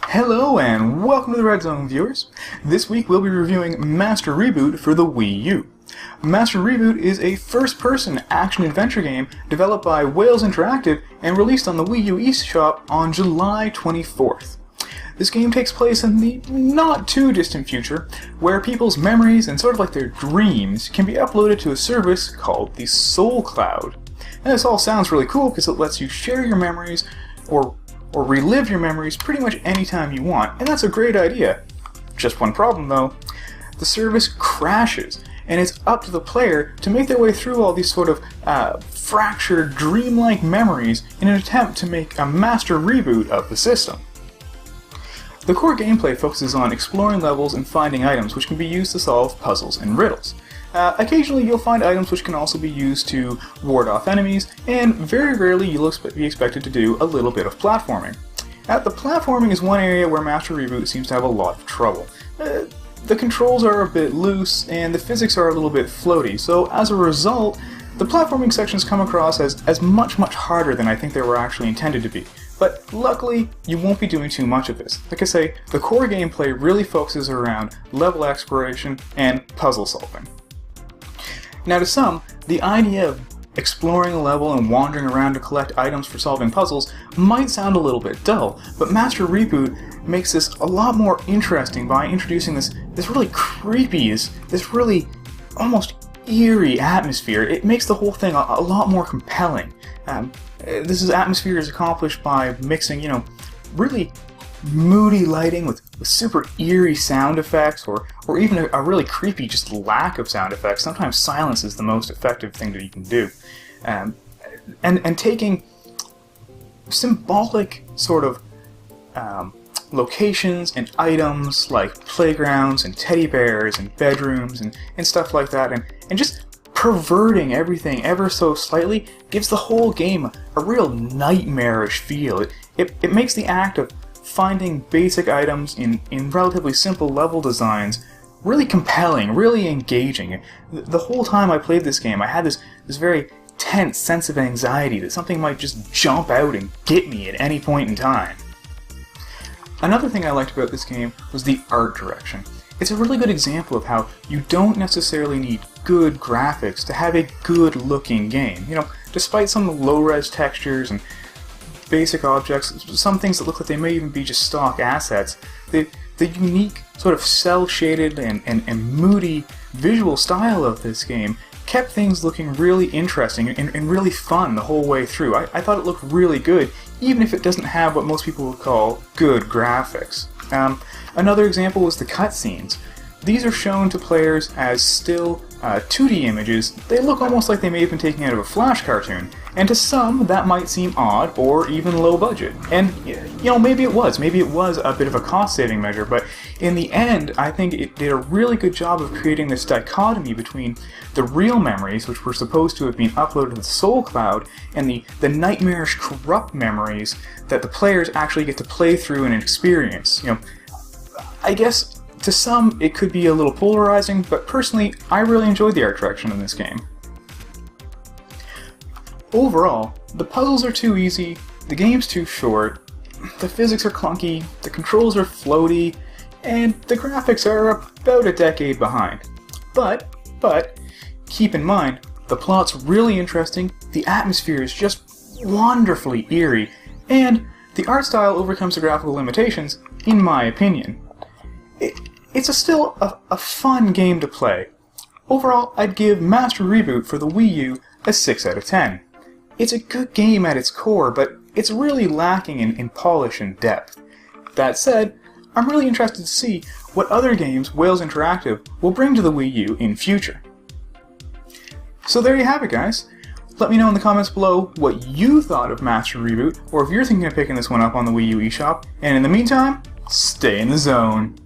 Hello and welcome to the Red Zone, viewers. This week we'll be reviewing Master Reboot for the Wii U. Master Reboot is a first-person action-adventure game developed by Wales Interactive and released on the Wii U eShop on July 24th. This game takes place in the not-too-distant future, where people's memories and sort of like their dreams can be uploaded to a service called the Soul Cloud. And this all sounds really cool because it lets you share your memories or relive your memories pretty much anytime you want, and that's a great idea. Just one problem though, the service crashes, and it's up to the player to make their way through all these sort of fractured, dreamlike memories in an attempt to make a master reboot of the system. The core gameplay focuses on exploring levels and finding items which can be used to solve puzzles and riddles. Occasionally you'll find items which can also be used to ward off enemies, and very rarely you'll be expected to do a little bit of platforming. The platforming is one area where Master Reboot seems to have a lot of trouble. The controls are a bit loose, and the physics are a little bit floaty, so as a result, the platforming sections come across as much harder than I think they were actually intended to be. But luckily, you won't be doing too much of this. Like I say, the core gameplay really focuses around level exploration and puzzle solving. Now to some, the idea of exploring a level and wandering around to collect items for solving puzzles might sound a little bit dull, but Master Reboot makes this a lot more interesting by introducing this really creepy, this really almost eerie atmosphere. It makes the whole thing a lot more compelling. This atmosphere is accomplished by mixing, really moody lighting with super eerie sound effects, or even a really creepy just lack of sound effects. Sometimes silence is the most effective thing that you can do. And taking symbolic sort of locations and items like playgrounds and teddy bears and bedrooms and stuff like that, and just perverting everything ever so slightly gives the whole game a real nightmarish feel. It makes the act of finding basic items in relatively simple level designs really compelling, really engaging. The whole time I played this game, I had this very tense sense of anxiety that something might just jump out and get me at any point in time. Another thing I liked about this game was the art direction. It's a really good example of how you don't necessarily need good graphics to have a good-looking game. Despite some low-res textures and basic objects, some things that look like they may even be just stock assets, the unique sort of cel-shaded and moody visual style of this game kept things looking really interesting and really fun the whole way through. I thought it looked really good, even if it doesn't have what most people would call good graphics. Another example was the cutscenes. These are shown to players as still 2D images. They look almost like they may have been taken out of a Flash cartoon, and to some that might seem odd or even low budget. And maybe it was a bit of a cost-saving measure, but in the end I think it did a really good job of creating this dichotomy between the real memories, which were supposed to have been uploaded to the Soul Cloud, and the nightmarish corrupt memories that the players actually get to play through and experience. I guess to some, it could be a little polarizing, but personally, I really enjoyed the art direction in this game. Overall, the puzzles are too easy, the game's too short, the physics are clunky, the controls are floaty, and the graphics are about a decade behind. But, keep in mind, the plot's really interesting, the atmosphere is just wonderfully eerie, and the art style overcomes the graphical limitations, in my opinion. It's still a fun game to play. Overall, I'd give Master Reboot for the Wii U a 6 out of 10. It's a good game at its core, but it's really lacking in polish and depth. That said, I'm really interested to see what other games Wales Interactive will bring to the Wii U in future. So there you have it, guys. Let me know in the comments below what you thought of Master Reboot, or if you're thinking of picking this one up on the Wii U eShop, and in the meantime, stay in the zone.